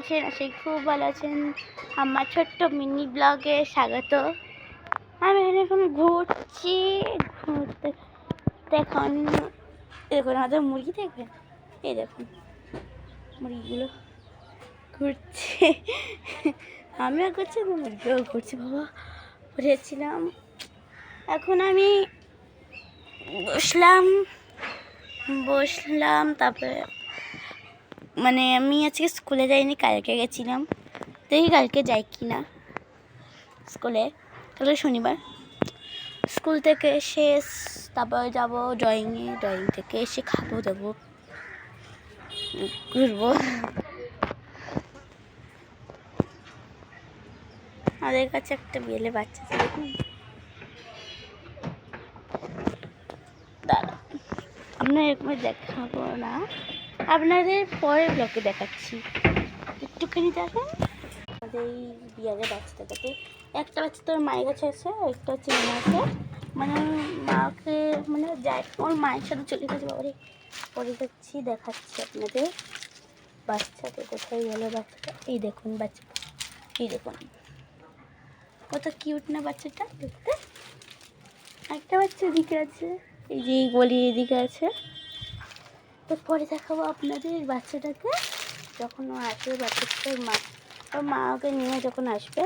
আছেন? আশা খুব ভালো আছেন। আমার ছোট্ট মিনি ব্লগে স্বাগত। আমি এখন ঘুরছি, ঘুরতে দেখুন আমাদের মুরগি দেখবেন, এই দেখুন মুরগিগুলো ঘুরছে। আমিও ঘুরছি, মুরগিও ঘুরছি। বাবা ঘুরেছিলাম, এখন আমি বসলাম। তারপরে মানে আমি আজকে স্কুলে যাইনি, কালকে গেছিলাম। দেখি কালকে যাই কি না স্কুলে। কালকে শনিবার। স্কুল থেকে এসে তারপরে যাব ড্রয়িংয়ে, ড্রয়িং থেকে এসে খাবো দাবো, ঘুরবো। আমাদের কাছে একটা বিয়েলে বাচ্চা আছে, দেখুন। দাঁড়া, আপনার এরকম দেখাবো না, আপনাদের পরের ব্লগে দেখাচ্ছি, একটুখানি দেখেন। আমাদের এই বিয়ারের বাচ্চাটাকে, একটা বাচ্চা তোর মায়ের কাছে আছে, একটা হচ্ছে মাকে, মানে মাকে মানে যায়, ওর মায়ের সাথে চলে গেছে। বাবারে পরে যাচ্ছি, দেখাচ্ছি আপনাদের বাচ্চাকে। কোথায় গেল বাচ্চাটা? এই দেখুন বাচ্চাটা, এই দেখুন কত কিউট না বাচ্চাটা দেখতে। একটা বাচ্চা এদিকে আছে, এই যে এই গলি এদিকে আছে। তো পরে দেখাবো আপনাদের বাচ্চাটাকে, যখন ও আসবে, বাচ্চাটার মা ওর মা ওকে নিয়ে যখন আসবে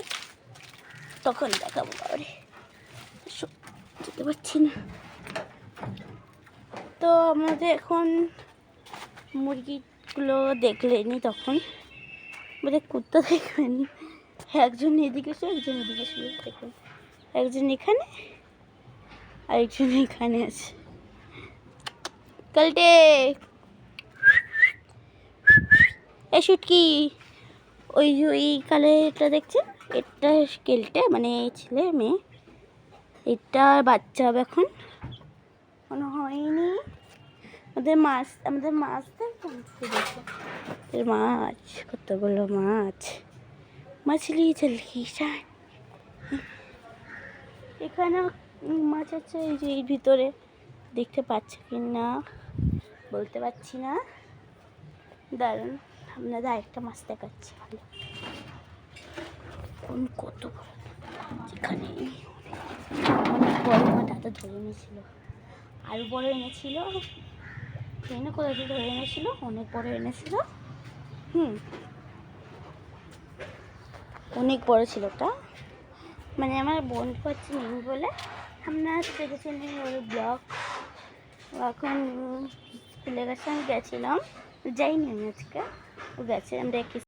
তখন দেখাবো। আরে যেতে পারছি না। তো আমাদের এখন মুরগিগুলো দেখলেনি, তখন বোধহয় কুত্তা দেখবেন, একজন এদিকে শুয়ে একজন এদিকে শুয়ে, দেখুন একজন এখানে আরেকজন এখানে আছে। কালটে এই শুটকি, ওই কালারটা দেখছেন, এটা কেলটে, মানে ছেলে মেয়ে। এটা বাচ্চা হবে এখন, মনে হয়নি। আমাদের মাছ দেখুন, মাছ, কতগুলো মাছলি চলকি। এখানে মাছ আছে, এই যে এর ভিতরে, দেখতে পাচ্ছি কি না বলতে পারছি না। দারুণ, আপনাদের আরেকটা মাছ দেখাচ্ছি। ভালো, কত বড়, এখানে অনেক বড়। আমার দাদা ধরে এনেছিল, আরও বড় এনেছিল, ট্রেনে কোথাও দিয়ে ধরে এনেছিল, অনেক বড় এনেছিল। অনেক বড় ছিল ওটা। মানে আমার বন্ধু হচ্ছে নেই বলে আমরা দেখেছি ওর ব্লগ। এখন স্কুলে গেছে, আমি গেছিলাম, যাইনি আমি আজকে, ও গেছে। আমরা